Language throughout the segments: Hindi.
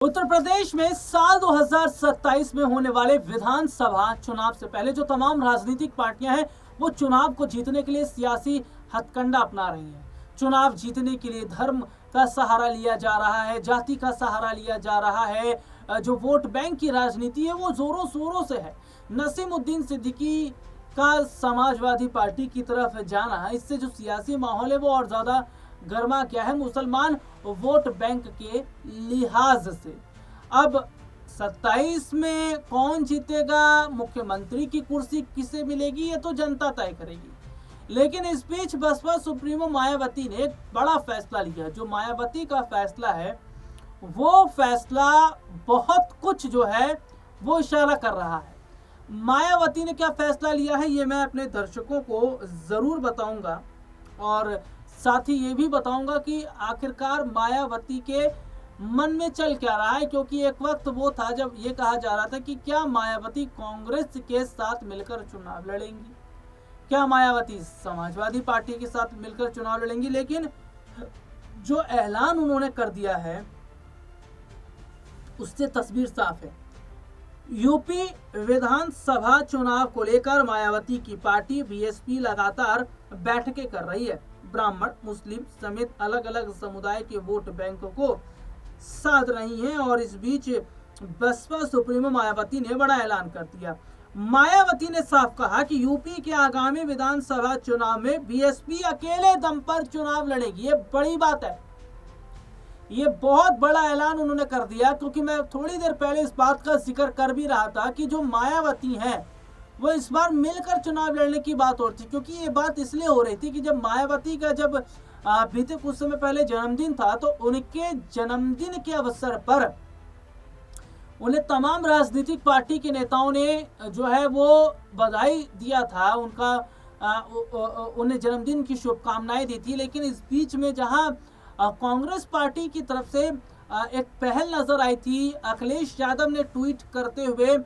उत्तर प्रदेश में साल 2027 में होने वाले विधानसभा चुनाव से पहले जो तमाम राजनीतिक पार्टियां हैं वो चुनाव को जीतने के लिए सियासी हथकंडा अपना रही हैं। चुनाव जीतने के लिए धर्म का सहारा लिया जा रहा है, जाति का सहारा लिया जा रहा है। जो वोट बैंक की राजनीति है वो जोरों शोरों से है। नसीमुद्दीन सिद्दीकी का समाजवादी पार्टी की तरफ जाना है, इससे जो सियासी माहौल है वो और ज्यादा गर्मा क्या है मुसलमान वोट बैंक के लिहाज से। अब 27 में कौन जीतेगा, मुख्यमंत्री की कुर्सी किसे मिलेगी, ये तो जनता तय करेगी। लेकिन इस बीच बसपा सुप्रीमो मायावती ने एक बड़ा फैसला लिया। जो मायावती का फैसला है वो फैसला बहुत कुछ जो है वो इशारा कर रहा है। मायावती ने क्या फैसला लिया है ये मैं अपने दर्शकों को जरूर बताऊंगा, और साथ ही ये भी बताऊंगा कि आखिरकार मायावती के मन में चल क्या रहा है। क्योंकि एक वक्त वो था जब ये कहा जा रहा था कि क्या मायावती कांग्रेस के साथ मिलकर चुनाव लड़ेंगी, क्या मायावती समाजवादी पार्टी के साथ मिलकर चुनाव लड़ेंगी। लेकिन जो ऐलान उन्होंने कर दिया है उससे तस्वीर साफ है। यूपी विधानसभा चुनाव को लेकर मायावती की पार्टी बीएसपी लगातार बैठकें कर रही है। ब्राह्मण, मुस्लिम समेत अलग अलग समुदाय के वोट बैंक को साध रही हैं, और इस बीच बसपा सुप्रीमो मायावती ने बड़ा ऐलान कर दिया। मायावती ने साफ कहा कि यूपी के आगामी विधानसभा चुनाव में बीएसपी अकेले दम पर चुनाव लड़ेगी। ये बड़ी बात है, ये बहुत बड़ा ऐलान उन्होंने कर दिया। क्योंकि मैं थोड़ी देर पहले इस बात का जिक्र कर भी रहा था कि जो मायावती हैं वो इस बार मिलकर चुनाव लड़ने की बात हो रही थी। क्योंकि ये बात इसलिए हो रही थी कि जब मायावती का जब बीते कुछ समय पहले जन्मदिन था तो उनके जन्मदिन के अवसर पर उन्हें तमाम राजनीतिक पार्टी के नेताओं ने जो है वो बधाई दिया था, उनका उन्हें जन्मदिन की शुभकामनाएं दी थी। लेकिन इस बीच में जहां कांग्रेस पार्टी की तरफ से एक पहल नजर आई थी, अखिलेश यादव ने ट्वीट करते हुए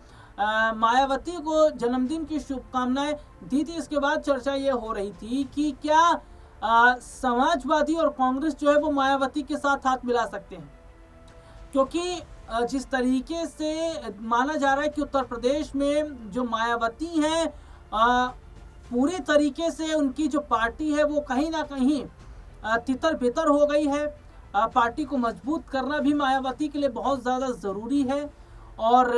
मायावती को जन्मदिन की शुभकामनाएं दी थी। इसके बाद चर्चा ये हो रही थी कि क्या समाजवादी और कांग्रेस जो है वो मायावती के साथ हाथ मिला सकते हैं। क्योंकि जिस तरीके से माना जा रहा है कि उत्तर प्रदेश में जो मायावती हैं पूरी तरीके से उनकी जो पार्टी है वो कहीं ना कहीं तितर बितर हो गई है। पार्टी को मजबूत करना भी मायावती के लिए बहुत ज़्यादा ज़रूरी है, और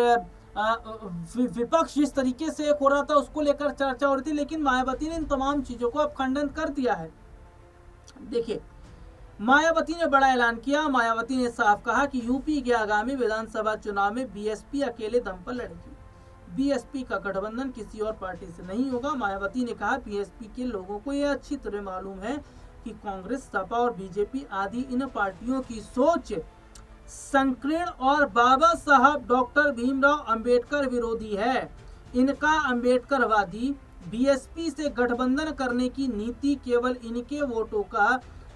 विपक्ष जिस तरीके से हो रहा था उसको लेकर चर्चा हो रही थी। लेकिन मायावती ने इन तमाम चीज़ों को अब खंडन कर दिया है। देखिए, मायावती ने बड़ा ऐलान किया। मायावती ने साफ कहा कि यूपी के आगामी विधानसभा चुनाव में बीएसपी अकेले दम पर लड़ेगी। बीएसपी का गठबंधन किसी और पार्टी से नहीं होगा। मायावती ने कहा बीएसपी के लोगों को यह अच्छी तरह मालूम है कि कांग्रेस, सपा और बीजेपी आदि इन पार्टियों की सोच संकीर्ण और बाबा साहब डॉक्टर भीमराव अंबेडकर विरोधी है। इनका अंबेडकरवादी बीएसपी से गठबंधन करने की नीति केवल इनके वोटों का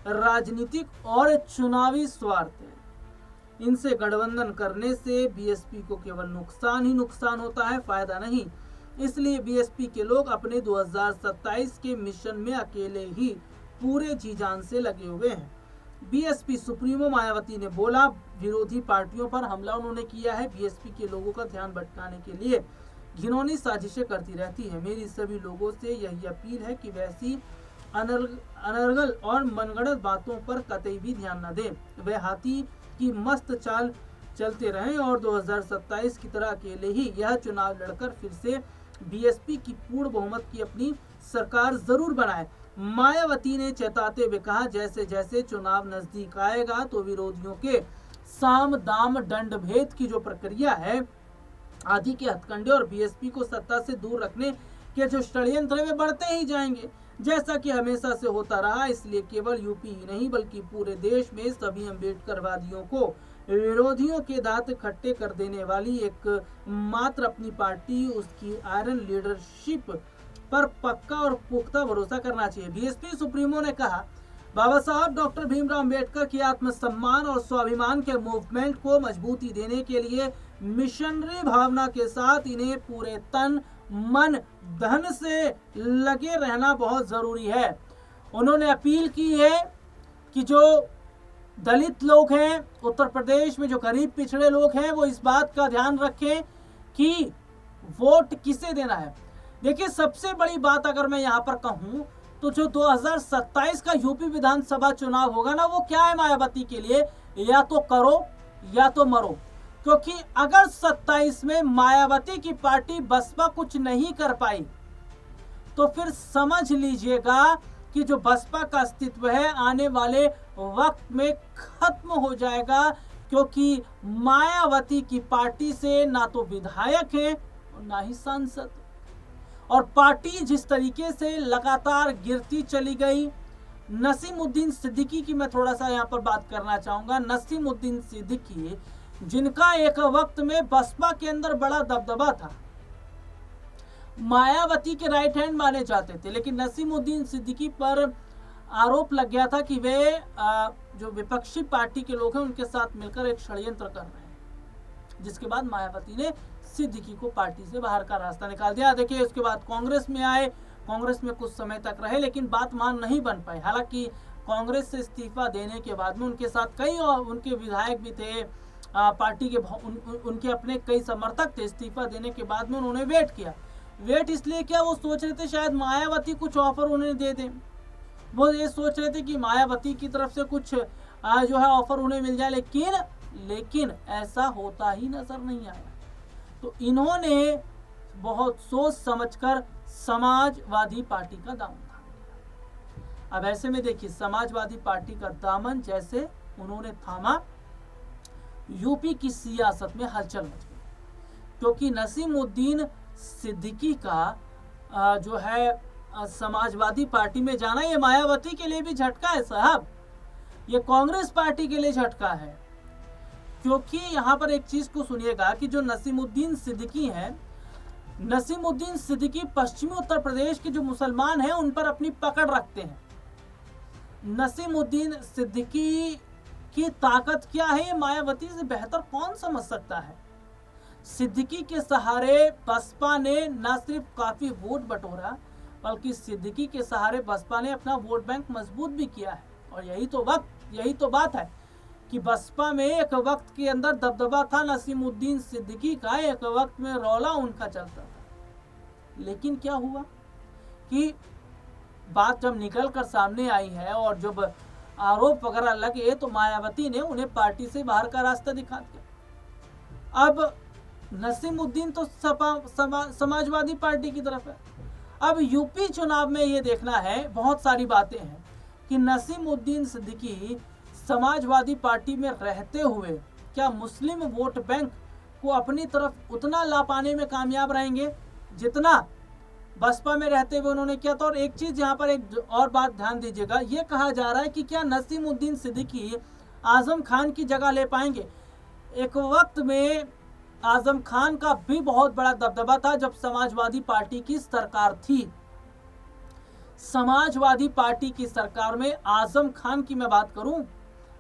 राजनीतिक और चुनावी स्वार्थ है। इनसे गठबंधन करने से बीएसपी को केवल नुकसान ही नुकसान होता है, फायदा नहीं। इसलिए बीएसपी के लोग अपने 2027 के मिशन में अकेले ही पूरे जी जान से लगे हुए हैं। बीएसपी सुप्रीमो मायावती ने बोला, विरोधी पार्टियों पर हमला उन्होंने किया है। बीएसपी के लोगों का ध्यान भटकाने के लिए घिनौनी साजिशें करती रहती है। मेरी सभी लोगों से यही अपील है कि वैसी अनर्गल और मनगढ़ंत बातों पर कतई भी ध्यान न दें। वे हाथी की मस्त चाल चलते रहें और 2027 की तरह अकेले ही यह चुनाव लड़कर फिर से बीएसपी की पूर्ण बहुमत की अपनी सरकार जरूर बनाए। मायावती ने चेताते हुए कहा, जैसे जैसे चुनाव नजदीक आएगा तो विरोधियों के साम दाम दंड भेद की जो प्रक्रिया है आदि के हथकंडे और बीएसपी को सत्ता से दूर रखने के जो षड्यंत्र वे बढ़ते ही जाएंगे, जैसा कि हमेशा से होता रहा। इसलिए केवल यूपी ही नहीं बल्कि पूरे देश में सभी अम्बेडकरवादियों को विरोधियों के दांत खट्टे कर देने वाली एक मात्र अपनी पार्टी, उसकी आयरन लीडरशिप पर पक्का और पुख्ता भरोसा करना चाहिए। बीएसपी सुप्रीमो ने कहा, बाबा साहब डॉक्टर भीमराव अंबेडकर की आत्मसम्मान और स्वाभिमान के मूवमेंट को मजबूती देने के लिए मिशनरी भावना के साथ इन्हें पूरे तन मन धन से लगे रहना बहुत जरूरी है। उन्होंने अपील की है कि जो दलित लोग हैं उत्तर प्रदेश में, जो गरीब पिछड़े लोग हैं, वो इस बात का ध्यान रखें कि वोट किसे देना है। देखिए, सबसे बड़ी बात अगर मैं यहाँ पर कहूँ तो जो 2027 का यूपी विधानसभा चुनाव होगा ना, वो क्या है मायावती के लिए, या तो करो या तो मरो। क्योंकि अगर 27 में मायावती की पार्टी बसपा कुछ नहीं कर पाई तो फिर समझ लीजिएगा कि जो बसपा का अस्तित्व है आने वाले वक्त में खत्म हो जाएगा। क्योंकि मायावती की पार्टी से ना तो विधायक है और ना ही सांसद, और पार्टी जिस तरीके से लगातार गिरती चली गई। नसीमुद्दीन सिद्दीकी की मैं थोड़ा सा यहाँ पर बात करना चाहूंगा। नसीमुद्दीन सिद्दीकी, जिनका एक वक्त में बसपा के अंदर बड़ा दबदबा था, मायावती के राइट हैंड माने जाते थे, लेकिन नसीमुद्दीन सिद्दीकी पर आरोप लग गया था कि वे जो विपक्षी पार्टी के लोग हैं उनके साथ मिलकर एक षड्यंत्र कर रहे हैं, जिसके बाद मायावती ने सिद्दीकी को पार्टी से बाहर का रास्ता निकाल दिया। देखिए, उसके बाद कांग्रेस में आए, कांग्रेस में कुछ समय तक रहे, लेकिन बात मान नहीं बन पाई। हालांकि कांग्रेस से इस्तीफा देने के बाद में उनके साथ कई और उनके विधायक भी थे, पार्टी के उनके अपने कई समर्थक थे। इस्तीफा देने के बाद में उन्होंने वेट किया। वेट इसलिए किया, वो सोच रहे थे शायद मायावती कुछ ऑफर उन्हें दे दें। वो ये सोच रहे थे कि मायावती की तरफ से कुछ जो है ऑफर उन्हें मिल जाए, लेकिन ऐसा होता ही नजर नहीं आया। तो इन्होंने बहुत सोच समझकर समाजवादी पार्टी का दामन थाम लिया। अब ऐसे में देखिए, समाजवादी पार्टी का दामन जैसे उन्होंने थामा, यूपी की सियासत में हलचल मच गई। क्योंकि नसीमुद्दीन सिद्दीकी का जो है समाजवादी पार्टी में जाना, ये मायावती के लिए भी झटका है साहब, ये कांग्रेस पार्टी के लिए झटका है। क्योंकि यहाँ पर एक चीज को सुनिएगा कि जो नसीमुद्दीन सिद्दीकी हैं, नसीमुद्दीन सिद्दीकी पश्चिमी उत्तर प्रदेश के जो मुसलमान हैं उन पर अपनी पकड़ रखते हैं। नसीमुद्दीन सिद्दीकी की ताकत क्या है, ये मायावती से बेहतर कौन समझ सकता है। सिद्दीकी के सहारे बसपा ने न सिर्फ काफी वोट बटोरा, बल्कि सिद्दीकी के सहारे बसपा ने अपना वोट बैंक मजबूत भी किया है। और यही तो बात है कि बसपा में एक वक्त के अंदर दबदबा था नसीमुद्दीन सिद्दीकी का, एक वक्त में रौला उनका चलता था। लेकिन क्या हुआ कि बात जब निकल कर सामने आई है और जब आरोप वगैरह लगे तो मायावती ने उन्हें पार्टी से बाहर का रास्ता दिखा दिया। अब नसीमुद्दीन तो समाजवादी पार्टी की तरफ है। अब यूपी चुनाव में ये देखना है, बहुत सारी बातें हैं कि नसीमुद्दीन सिद्दीकी समाजवादी पार्टी में रहते हुए क्या मुस्लिम वोट बैंक को अपनी तरफ उतना ला पाने में कामयाब रहेंगे जितना बसपा में रहते हुए उन्होंने किया था। और एक चीज यहाँ पर एक और बात ध्यान दीजिएगा, ये कहा जा रहा है कि क्या नसीमुद्दीन सिद्दीकी आजम खान की जगह ले पाएंगे। एक वक्त में आजम खान का भी बहुत बड़ा दबदबा था जब समाजवादी पार्टी की सरकार थी। समाजवादी पार्टी की सरकार में आजम खान की मैं बात करूं,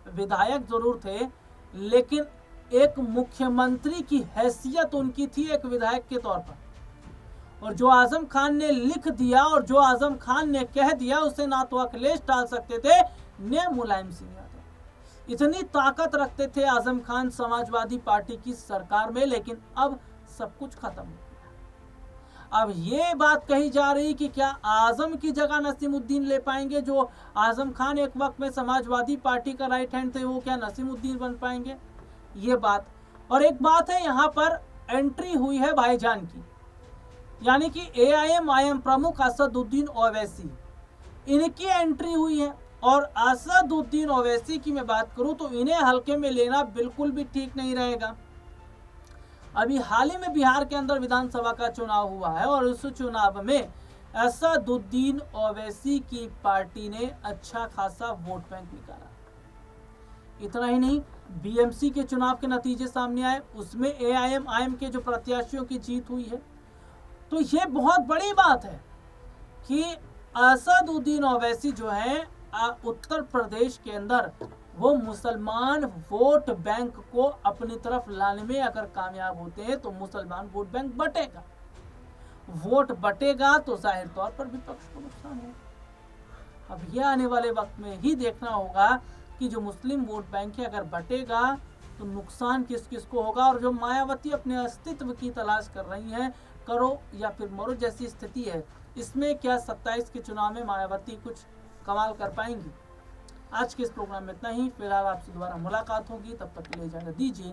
विधायक जरूर थे, लेकिन एक मुख्यमंत्री की हैसियत उनकी थी एक विधायक के तौर पर। और जो आजम खान ने लिख दिया और जो आजम खान ने कह दिया, उसे ना तो अखिलेश टाल सकते थे न मुलायम सिंह यादव। इतनी ताकत रखते थे आजम खान समाजवादी पार्टी की सरकार में, लेकिन अब सब कुछ खत्म हो गया। अब ये बात कही जा रही कि क्या आजम की जगह नसीमुद्दीन ले पाएंगे, जो आजम खान एक वक्त में समाजवादी पार्टी का राइट हैंड थे, वो क्या नसीमुद्दीन बन पाएंगे, ये बात। और एक बात है, यहाँ पर एंट्री हुई है भाईजान की, यानी कि AIM प्रमुख असदुद्दीन ओवैसी, इनकी एंट्री हुई है। और असदुद्दीन ओवैसी की मैं बात करूं तो इन्हें हल्के में लेना बिल्कुल भी ठीक नहीं रहेगा। अभी हाल ही में बिहार के अंदर विधानसभा का चुनाव हुआ है और उस चुनाव में असदुद्दीन ओवैसी की पार्टी ने अच्छा खासा वोट बैंक निकाला। इतना ही नहीं, BMC के चुनाव के नतीजे सामने आए, उसमें AIM के जो प्रत्याशियों की जीत हुई है। तो ये बहुत बड़ी बात है कि असदुद्दीन ओवैसी जो है उत्तर प्रदेश के अंदर वो मुसलमान वोट बैंक को अपनी तरफ लाने में अगर कामयाब होते हैं तो मुसलमान वोट बैंक बटेगा। वोट बटेगा तो जाहिर तौर पर विपक्ष को नुकसान होगा। अब ये आने वाले वक्त में ही देखना होगा कि जो मुस्लिम वोट बैंक है अगर बटेगा तो नुकसान किस किस को होगा, और जो मायावती अपने अस्तित्व की तलाश कर रही हैं, करो या फिर मरो जैसी स्थिति है, इसमें क्या 27 के चुनाव में मायावती कुछ कमाल कर पाएंगी। आज के इस प्रोग्राम में इतना ही। फिलहाल आपसे दोबारा मुलाकात होगी, तब तक के लिए इजाजत दीजिए।